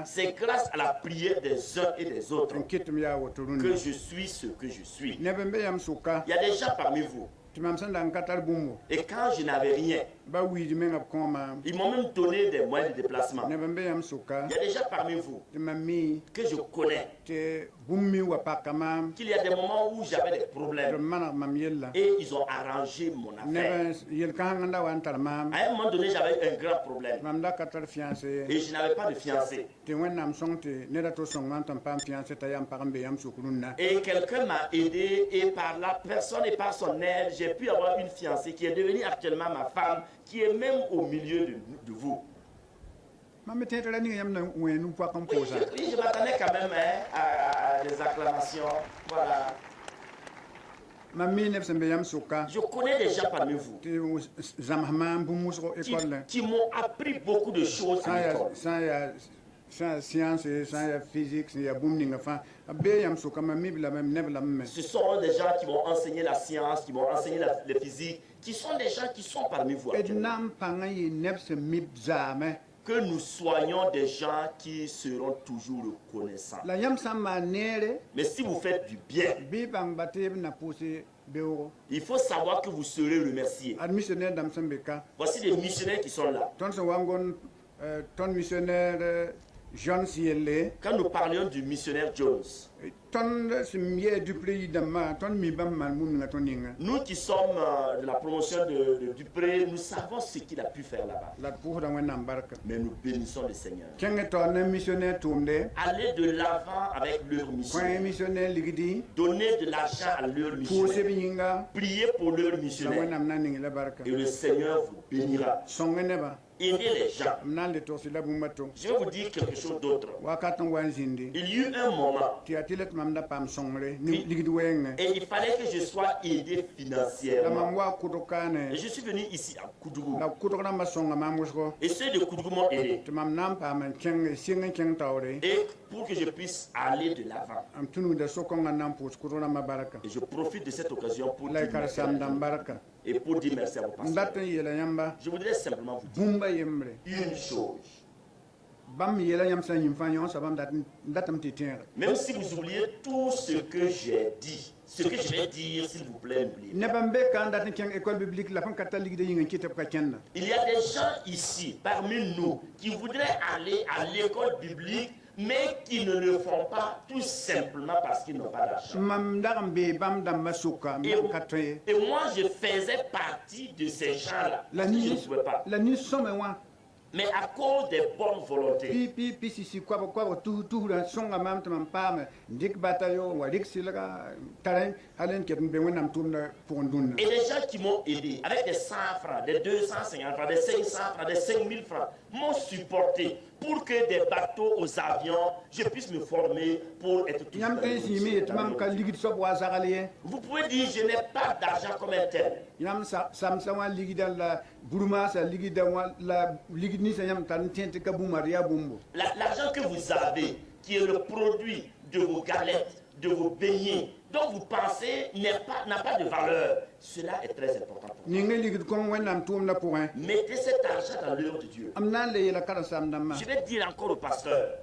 C'est grâce à la prière des uns et des autres que je suis ce que je suis. Il y a des gens parmi vous. Et quand je n'avais rien, ils m'ont même donné des moyens de déplacement. Il y a des gens parmi vous que je connais, qu'il y a des moments où j'avais des problèmes et ils ont arrangé mon affaire. À un moment donné, j'avais un grand problème et je n'avais pas de fiancé. Et quelqu'un m'a aidé et par la personne et par son aide, j'ai pu avoir une fiancée qui est devenue actuellement ma femme, qui est même au milieu de vous. Oui, je m'attendais quand même à des acclamations. Voilà. Je connais des gens parmi vous qui m'ont appris beaucoup de choses à l'école. Sans science, sans physique, sans booming, enfin, ce sont des gens qui m'ont enseigné la science, qui m'ont enseigné la physique, qui sont des gens qui sont parmi vous. Que nous soyons des gens qui seront toujours reconnaissants. Mais si vous faites du bien, il faut savoir que vous serez remerciés. Voici des missionnaires qui sont là. Ton missionnaire John Ciele. Quand nous parlions du missionnaire Jones, nous qui sommes de la promotion de Dupré, nous savons ce qu'il a pu faire là-bas. Mais nous bénissons le Seigneur. Allez de l'avant avec leur missionnaire. Donnez de l'argent à leur missionnaire. Priez pour leur missionnaire. Et le Seigneur vous bénira. Aider les gens. Je vais vous dire quelque chose d'autre. Il y eut un moment et il fallait que je sois aidé financièrement. Et je suis venu ici à Koudougou. Et ceux de Koudougou m'ont aidé. Et pour que je puisse aller de l'avant. Et je profite de cette occasion pour dire merci à Dieu. Et pour dire merci à vos pasteurs. Je voudrais simplement vous dire une chose. Même si vous oubliez tout ce que j'ai dit, ce que je vais dire, s'il vous plaît, n'oubliez pas. Il y a des gens ici, parmi nous, qui voudraient aller à l'école biblique, mais qui ne le font pas tout simplement parce qu'ils n'ont pas d'argent. Et moi, je faisais partie de ces gens-là. Je ne pouvais pas. Mais à cause des bonnes volontés. Et les gens qui m'ont aidé avec des 100 francs, des 250 francs, des 500 francs, des 5000 francs, m'ont supporté pour que des bateaux aux avions, je puisse me former pour être tout. Vous pouvez dire, je n'ai pas d'argent comme un tel. L'argent que vous avez, qui est le produit de vos galettes, de vos beignets, dont vous pensez n'a pas de valeur, cela est très important pour vous. Mettez cet argent dans l'œuvre de Dieu. Je vais dire encore au pasteur,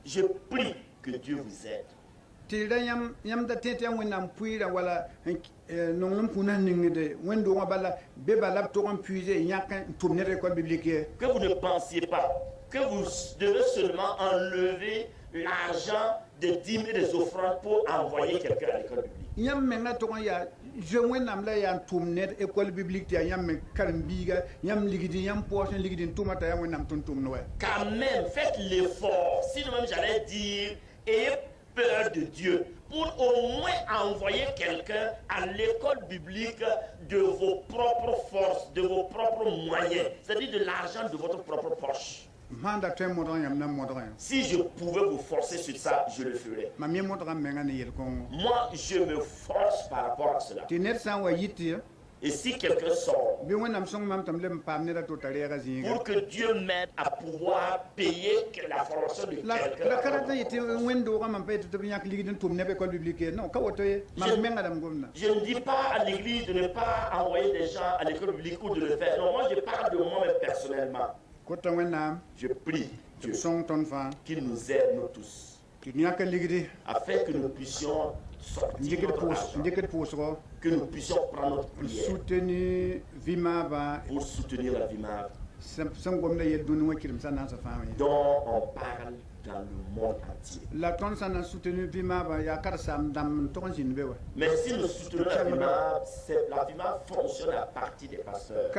je prie que Dieu vous aide. Que vous ne pensiez pas que vous devez seulement enlever l'argent des dîmes et des offrandes pour envoyer quelqu'un à l'école biblique. Quand même, faites l'effort. Sinon même j'allais dire, ayez peur de Dieu pour au moins envoyer quelqu'un à l'école biblique de vos propres forces, de vos propres moyens, c'est-à-dire de l'argent de votre propre poche. Si je pouvais vous forcer sur ça, je le ferais. Moi, je me force par rapport à cela. Et si quelqu'un sort, pour que Dieu m'aide à pouvoir payer la formation de quelqu'un. Je ne dis pas à l'église de ne pas envoyer des gens à l'école biblique ou de le faire. Non, moi je parle de moi-même personnellement. Je prie Dieu qu'il nous aide, nous tous, afin que nous puissions sortir notre argent, que nous puissions prendre notre prière pour soutenir la Vimave, dont on parle dans le monde entier. Mais si nous soutenons la Vimave fonctionne à partir des pasteurs.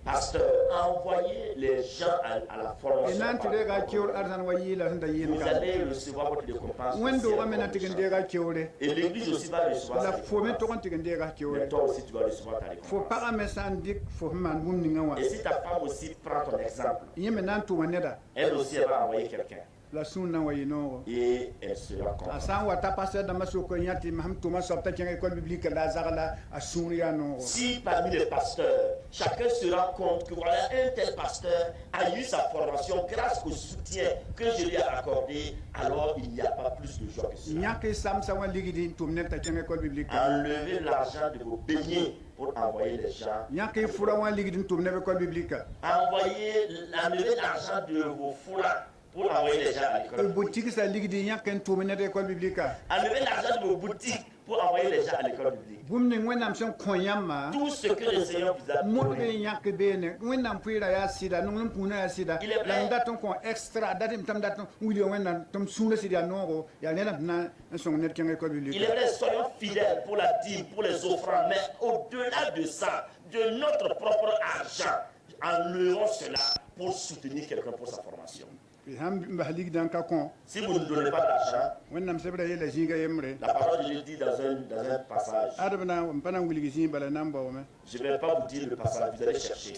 Pasteur, envoyez les gens à la formation. Vous allez recevoir votre récompense. Et l'église aussi va recevoir sa récompense. Mais toi aussi tu vas recevoir ta récompense. Et si ta femme aussi prend ton exemple, elle aussi elle va envoyer quelqu'un. Et elle sera contente. Si parmi les pasteurs, chacun se rend compte que voilà, un tel pasteur a eu sa formation grâce au soutien que je lui ai accordé, alors il n'y a pas plus de joie que cela. Enlevez l'argent de vos beignets pour envoyer les gens. Enlevez l'argent de vos foulards pour envoyer les gens à l'école. Enlevez l'argent de vos boutiques pour envoyer les gens à l'école publique. Tout ce que le Seigneur vous a donné. Il est vrai, soyons fidèles pour la dîme, pour les offrandes, mais au-delà de ça, de notre propre argent, enlevons cela pour soutenir quelqu'un pour sa formation. Si vous ne donnez pas d'argent, la parole de Dieu dit dans un passage, je ne vais pas vous dire le passage, vous allez chercher.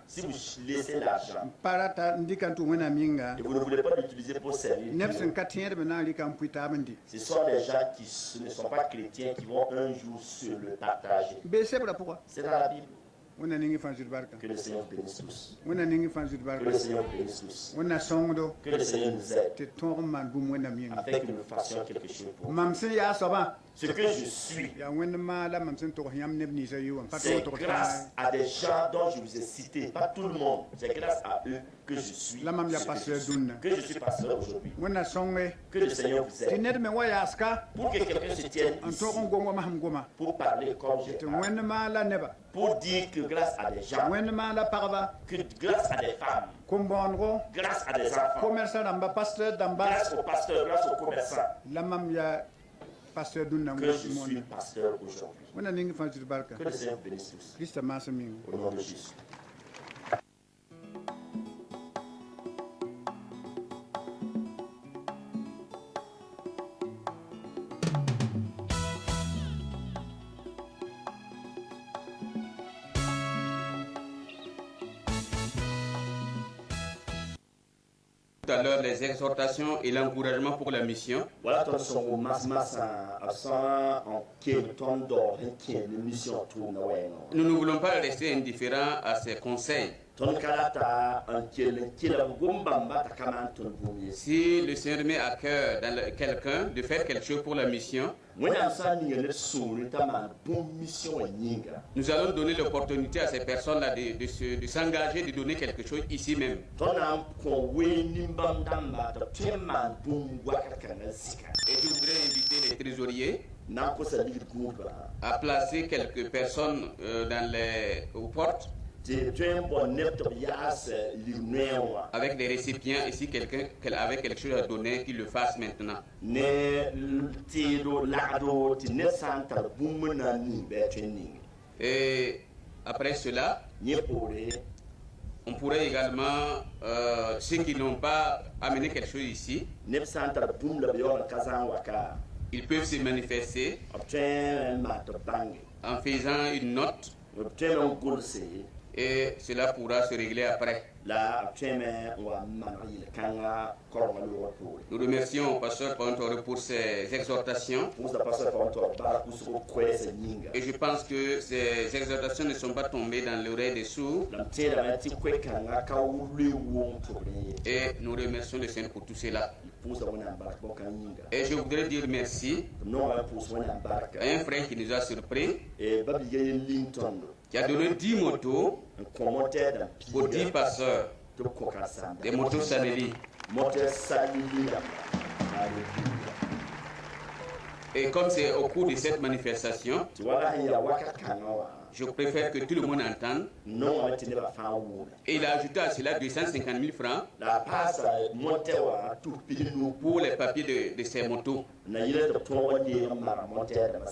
Si vous laissez l'argent et vous ne voulez pas l'utiliser pour servir Dieu, ce sont des gens qui ne sont pas chrétiens qui vont un jour se le partager. C'est dans la Bible. Que le Seigneur bénisse tous. Que le Seigneur bénisse tous. Que le Seigneur nous aide afin que nous fassions quelque chose pour vous. Ce que je suis, c'est grâce à des gens dont je vous ai cité, pas tout le monde, c'est grâce à eux que je suis que je suis pasteur aujourd'hui. Que le Seigneur vous aide. Pour que quelqu'un se tienne ici, pour parler comme j'ai parlé, pour dire que grâce à des gens, que grâce à des femmes, grâce à des enfants, grâce aux pasteurs, grâce aux commerçants, que je suis pasteur aujourd'hui. Que le Seigneur bénisse tous. Au nom de Jésus. Tout à l'heure, les exhortations et l'encouragement pour la mission. Voilà, Nous ne voulons pas rester indifférents à ces conseils. Si le Seigneur met à cœur dans quelqu'un de faire quelque chose pour la mission, nous allons donner l'opportunité à ces personnes-là de s'engager, de donner quelque chose ici même. Et je voudrais inviter les trésoriers à placer quelques personnes aux portes, avec des récipients, et si quelqu'un avait quelque chose à donner, qu'il le fasse maintenant. Et après cela, on pourrait également, ceux qui n'ont pas amené quelque chose ici, ils peuvent se manifester en faisant une note, et cela pourra se régler après. Nous remercions Pasteur Pantore pour ses exhortations. Et je pense que ces exhortations ne sont pas tombées dans l'oreille des sourds. Et nous remercions le Seigneur pour tout cela. Et je voudrais dire merci à un frère qui nous a surpris, qui a donné 10 motos aux 10 passeurs des motos Saneli. Et comme c'est au cours de cette manifestation, je préfère que tout le monde entende. Et il a ajouté à cela 250 000 francs pour les papiers de ces motos.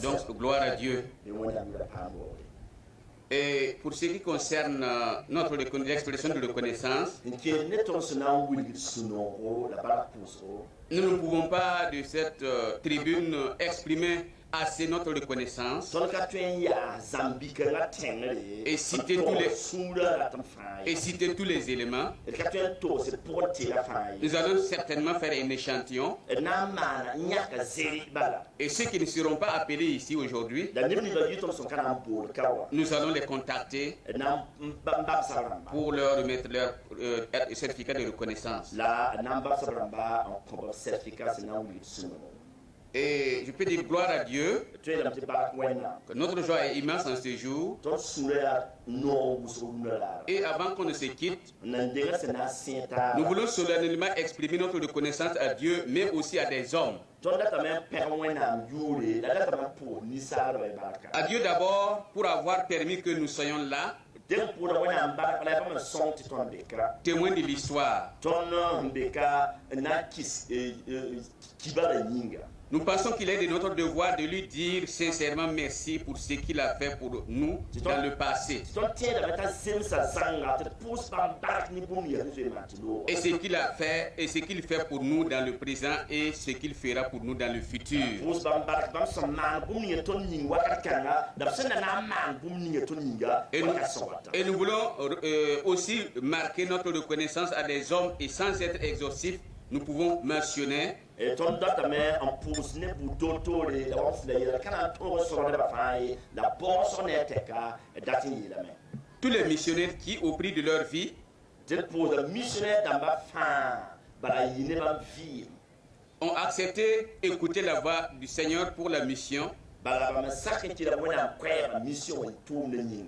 Donc, gloire à Dieu. Et pour ce qui concerne notre expression de reconnaissance, nous ne pouvons pas de cette tribune exprimer assez notre reconnaissance et citer tous les éléments. Nous allons certainement faire un échantillon. Et ceux qui ne seront pas appelés ici aujourd'hui, nous allons les contacter pour leur remettre leur certificat de reconnaissance. Et je peux dire gloire à Dieu que notre joie est immense en ce jour. Et avant qu'on ne se quitte, nous voulons solennellement exprimer notre reconnaissance à Dieu, mais aussi à des hommes. À Dieu d'abord pour avoir permis que nous soyons là, témoins de l'histoire. Nous pensons qu'il est de notre devoir de lui dire sincèrement merci pour ce qu'il a fait pour nous dans le passé. Et ce qu'il a fait et ce qu'il fait pour nous dans le présent et ce qu'il fera pour nous dans le futur. Et nous voulons aussi marquer notre reconnaissance à des hommes et sans être exhaustifs, nous pouvons mentionner tous les missionnaires qui, au prix de leur vie, ont accepté d'écouter la voix du Seigneur pour la mission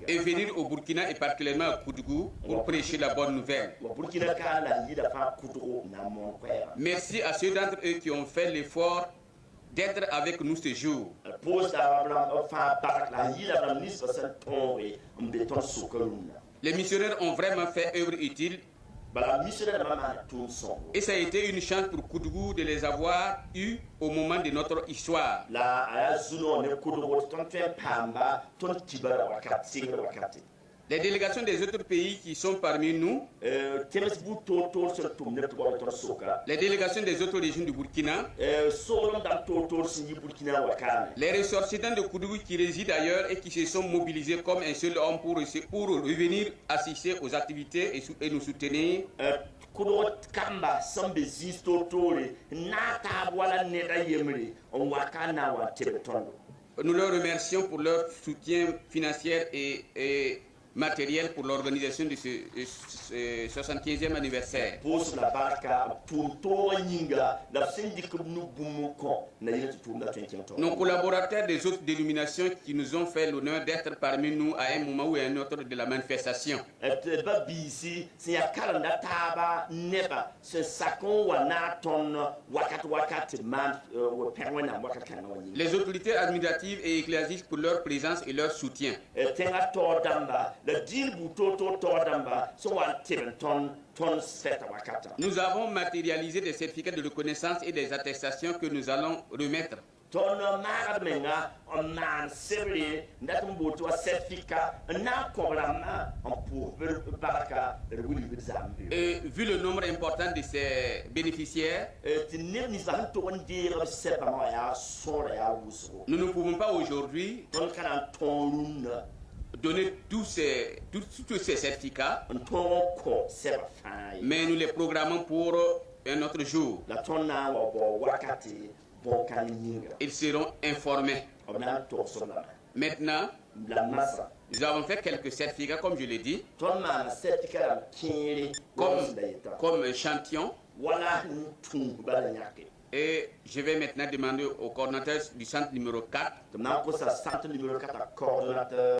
et venir au Burkina et particulièrement à Koudougou pour prêcher la bonne nouvelle. Merci à ceux d'entre eux qui ont fait l'effort d'être avec nous ce jour. Les missionnaires ont vraiment fait œuvre utile. Et ça a été une chance pour Koudougou de les avoir eus au moment de notre histoire. Les délégations des autres pays qui sont parmi nous, les délégations des autres régions du Burkina, les ressortissants de Koudougou qui résident ailleurs et qui se sont mobilisés comme un seul homme pour revenir assister aux activités et nous soutenir. Nous leur remercions pour leur soutien financier et matériel pour l'organisation de ce 75e anniversaire. Nos collaborateurs des autres dénominations qui nous ont fait l'honneur d'être parmi nous à un moment ou à un autre de la manifestation. Les autorités administratives et ecclésiastiques pour leur présence et leur soutien. Nous avons matérialisé des certificats de reconnaissance et des attestations que nous allons remettre. Et vu le nombre important de ces bénéficiaires, nous ne pouvons pas aujourd'hui donner tous ces certificats, mais nous les programmons pour un autre jour. Ils seront informés. Maintenant, nous avons fait quelques certificats, comme je l'ai dit, comme échantillon. Et je vais maintenant demander au coordinateur du centre numéro 4